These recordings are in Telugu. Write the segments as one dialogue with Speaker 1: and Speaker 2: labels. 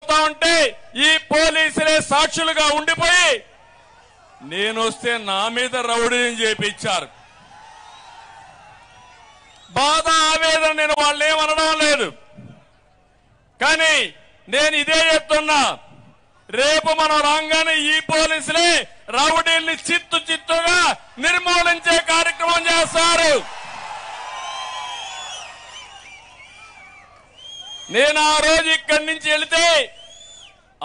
Speaker 1: పోతా ఉంటే ఈ పోలీసులే సాక్షులుగా ఉండిపోయి నేను వస్తే నా మీద రౌడీని చేపించారు. బాధ ఆవేదన నేను వాళ్ళు ఏమనడం లేదు, కానీ నేను ఇదే చెప్తున్నా, రేపు మనం రాగానే ఈ పోలీసులే రౌడీల్ని చిత్తుగా నిర్మూలించే కార్యక్రమం చేస్తారు. నేను ఆ రోజు ఇక్కడి నుంచి వెళితే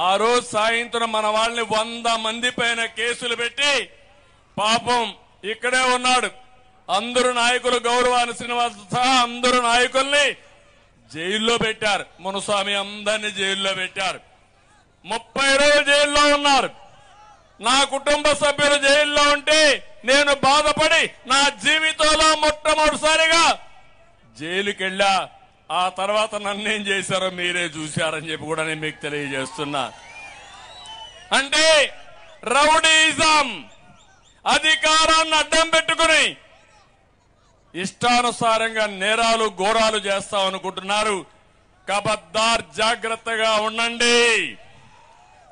Speaker 1: ఆ రోజు సాయంత్రం మన వాళ్ళని 100 మంది పైన కేసులు పెట్టి, పాపం ఇక్కడే ఉన్నాడు అందరు నాయకులు, గౌరవాని శ్రీనివాస్ సహా అందరు నాయకుల్ని జైల్లో పెట్టారు. మునుస్వామి అందరినీ జైల్లో పెట్టారు. 30 రోజులు జైల్లో ఉన్నారు. నా కుటుంబ సభ్యులు జైల్లో ఉంటే నేను బాధపడి నా జీవితంలో మొట్టమొదటిసారిగా జైలుకి వెళ్ళా. ఆ తర్వాత నన్నేం చేశారో మీరే చూశారని చెప్పి కూడా నేను మీకు తెలియజేస్తున్నా. అంటే రౌడీయిజం, అధికారాన్ని అడ్డం పెట్టుకుని ఇష్టానుసారంగా నేరాలు ఘోరాలు చేస్తామనుకుంటున్నారు. కబద్దార్, జాగ్రత్తగా ఉండండి.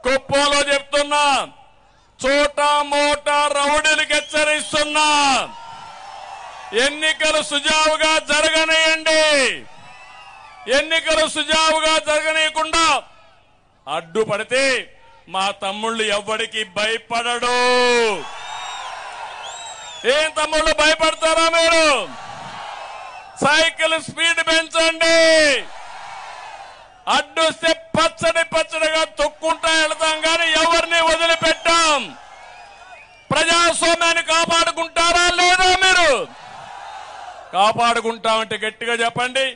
Speaker 1: కుప్పంలో చెప్తున్నా, చోటా మోటా రౌడీలకు హెచ్చరిస్తున్నా, ఎన్నికలు సుజావుగా జరగనియండి. ఎన్నికలు సుజావుగా జరగనీయకుండా అడ్డుపడితే మా తమ్ముళ్ళు ఎవ్వడికి భయపడడు. ఏం తమ్ముళ్ళు భయపడతారా మీరు? సైకిల్ స్పీడ్ పెంచండి. అడ్డొస్తే పచ్చడిగా తొక్కుంటా వెళతాం, కానీ ఎవరిని వదిలిపెట్టాం. ప్రజాస్వామ్యాన్ని కాపాడుకుంటారా లేదా? మీరు కాపాడుకుంటామంటే గట్టిగా చెప్పండి.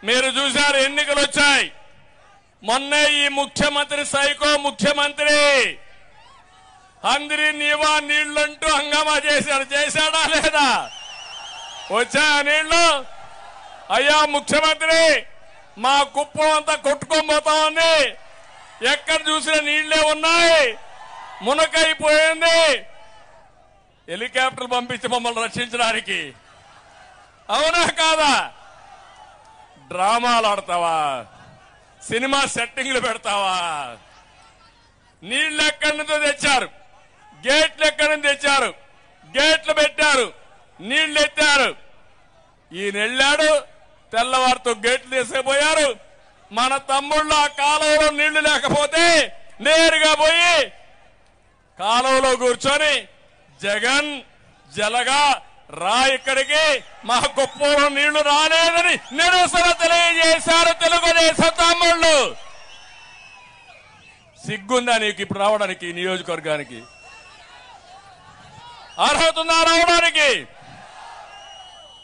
Speaker 1: మీరు చూశారు, ఎన్నికలు వచ్చాయి. మొన్నే ఈ ముఖ్యమంత్రి సైకో ముఖ్యమంత్రి అందరి నీవా నీళ్లంటూ హంగామా చేశాడా లేదా? వచ్చాయా నీళ్లు? అయ్యా ముఖ్యమంత్రి, మా కుప్పం అంతా కొట్టుకోబోతా ఉంది, ఎక్కడ చూసినా నీళ్లే ఉన్నాయి, మునకైపోయింది. హెలికాప్టర్లు పంపించి మమ్మల్ని రక్షించడానికి. అవునా కాదా? డ్రామాలు ఆడతావా? సినిమా సెట్టింగ్లు పెడతావా? నీళ్లు ఎక్కడి నుంచో తెచ్చారు, గేట్లు ఎక్కడి నుంచి తెచ్చారు, గేట్లు పెట్టారు, నీళ్లు ఎత్తారు. ఈయన వెళ్ళాడు, తెల్లవారితో గేట్లు తీసుకుపోయారు. మన తమ్ముళ్ళు ఆ కాలువలో నీళ్లు లేకపోతే నేరుగా పోయి కాలువలో కూర్చొని జగన్ జలగా రా, ఇక్కడికి మా కుప్పంలో నీళ్లు రాలేదని నిరసన తెలియజేశారు తెలుగుదేశం తమ్ముళ్ళు. సిగ్గుందా నీకు ఇప్పుడు రావడానికి? నియోజకవర్గానికి అర్హత ఉందా రావడానికి?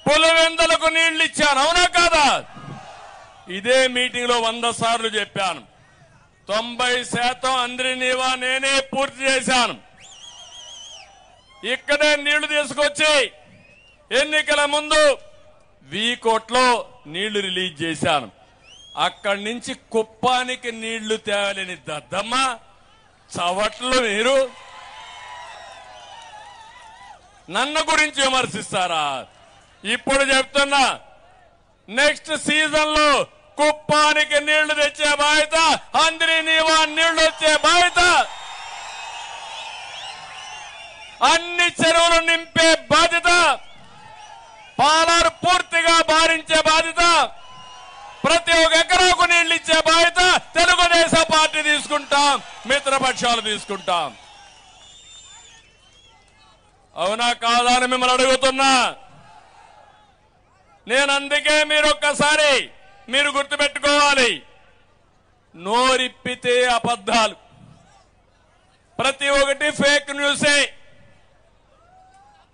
Speaker 1: పులివెందులకు నీళ్లు ఇచ్చాను, అవునా కాదా? ఇదే మీటింగ్ లో 100 సార్లు చెప్పాను. 90% అందరి నీవా నేనే పూర్తి చేశాను. ఇక్కడే నీళ్లు తీసుకొచ్చి ఎన్నికల ముందు వీకోట్లో నీళ్లు రిలీజ్ చేశాను. అక్కడి నుంచి కుప్పానికి నీళ్లు తేవాలని దద్దమ్మ చవట్లు. మీరు నన్ను గురించి విమర్శిస్తారా? ఇప్పుడు చెప్తున్నా, నెక్స్ట్ సీజన్ లో కుప్పానికి నీళ్లు తెచ్చే బాధ్యత, అందరి నీవా నీళ్లు వచ్చే బాధ్యత, అన్ని చెరువులు నింపే బాధ్యత, పాలారు పూర్తిగా భారించే బాధ్యత, ప్రతి ఒక్క ఎకరాకు నీళ్లు ఇచ్చే బాధ్యత తెలుగుదేశం పార్టీ తీసుకుంటాం, మిత్రపక్షాలు తీసుకుంటాం. అవునా కాదా అని మిమ్మల్ని అడుగుతున్నా. నేను అందుకే మీరు ఒక్కసారి మీరు గుర్తుపెట్టుకోవాలి, నోరిప్పితే అబద్ధాలు, ప్రతి ఒక్కటి ఫేక్ న్యూసే,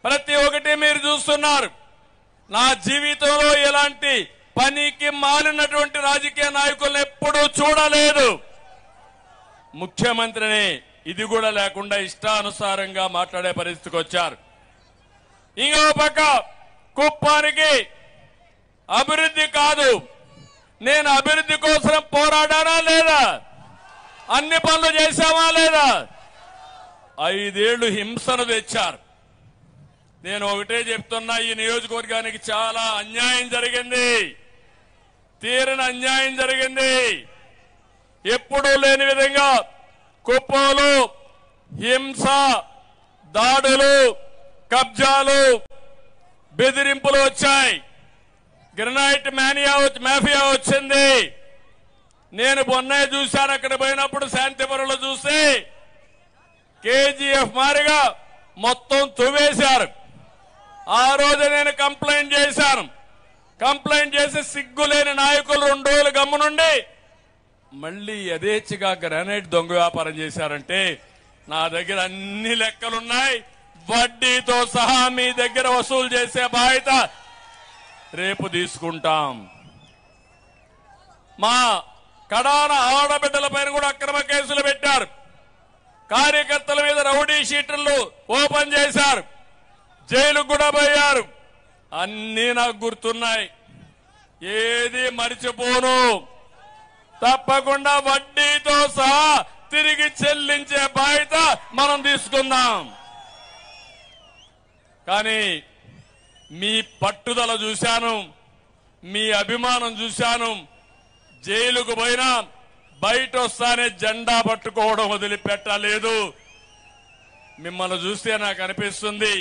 Speaker 1: ప్రతి ఒక్కటి మీరు చూస్తున్నారు. నా జీవితంలో ఎలాంటి పనికి మాలినటువంటి రాజకీయ నాయకులను ఎప్పుడూ చూడలేదు. ముఖ్యమంత్రిని ఇది కూడా లేకుండా ఇష్టానుసారంగా మాట్లాడే పరిస్థితికి వచ్చారు. ఇంకో పక్క కుప్పానికి అభివృద్ధి కాదు, నేను అభివృద్ధి కోసం పోరాడానా లేదా? అన్ని పనులు చేశామా లేదా? 5 ఏళ్లు హింసను తెచ్చారు. నేను ఒకటే చెప్తున్నా, ఈ నియోజకవర్గానికి చాలా అన్యాయం జరిగింది. తీరని అన్యాయం జరిగింది. ఎప్పుడూ లేని విధంగా కుప్పంలో హింస, దాడులు, కబ్జాలు, బెదిరింపులు వచ్చాయి. గ్రనైట్ మాఫియా వచ్చింది. నేను మొన్నే చూశాను. అక్కడ పోయినప్పుడు శాంతిపురంలో చూస్తే కేజీఎఫ్ మారిగా మొత్తం తువ్వేశారు. ఆ రోజు నేను కంప్లైంట్ చేశాను. కంప్లైంట్ చేసి సిగ్గులేని నాయకులు 2 రోజులు గమ్మునుండి మళ్ళీ యథేచ్ఛగా గ్రానైట్ దొంగ వ్యాపారం చేశారంటే నా దగ్గర అన్ని లెక్కలున్నాయి. వడ్డీతో సహా మీ దగ్గర వసూలు చేసే బాధ్యత రేపు తీసుకుంటాం. మా కడాన ఆడబిడ్డల పైన కూడా అక్రమ కేసులు పెట్టారు. కార్యకర్తల మీద రౌడీ షీటర్లు ఓపెన్ చేశారు. జైలుకు కూడా పోయారు. అన్నీ నాకు గుర్తున్నాయి. ఏది మరిచిపోను. తప్పకుండా వడ్డీతో సహా తిరిగి చెల్లించే బాధ్యత మనం తీసుకుందాం. కానీ మీ పట్టుదల చూశాను, మీ అభిమానం చూశాను. జైలుకు పోయినా బయట వస్తానే జెండా పట్టుకోవడం వదిలిపెట్టలేదు. మిమ్మల్ని చూస్తే నాకు అనిపిస్తుంది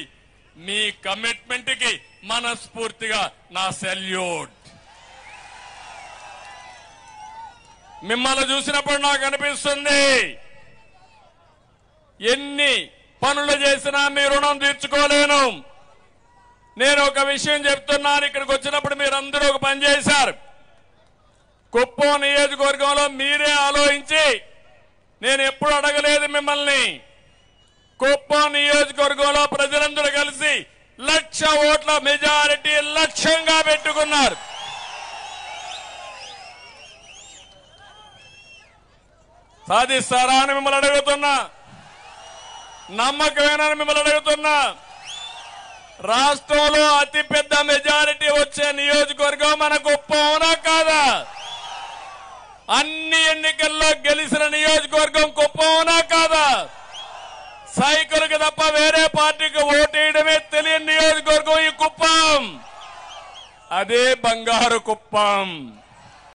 Speaker 1: మీ కమిట్మెంట్ కి మనస్ఫూర్తిగా నా సెల్యూట్. మిమ్మల్ని చూసినప్పుడు నాకు అనిపిస్తుంది ఎన్ని పనులు చేసినా మీ రుణం తీర్చుకోలేను. నేను ఒక విషయం చెప్తున్నాను. ఇక్కడికి వచ్చినప్పుడు మీరందరూ ఒక పని చేశారు. కుప్పం నియోజకవర్గంలో మీరే ఆలోచించి, నేను ఎప్పుడు అడగలేదు మిమ్మల్ని, కుప్పం నియోజకవర్గంలో ప్రజలందరూ కలిసి 1,00,000 ఓట్ల మెజారిటీ లక్ష్యంగా పెట్టుకున్నారు. సాధిస్తారా అని మిమ్మల్ని అడుగుతున్నా. నమ్మకమేనని మిమ్మల్ని అడుగుతున్నా. రాష్ట్రంలో అతిపెద్ద మెజారిటీ వచ్చే నియోజకవర్గం మన కుప్పం, అవునా కాదా? అన్ని ఎన్నికల్లో గెలిచిన నియోజకవర్గం కుప్పం, అవునా కాదా? సైకిల్కి తప్ప వేరే పార్టీకి ఓటేయడమే తెలియని నియోజకవర్గం ఈ కుప్పం. అదే బంగారు కుప్పం.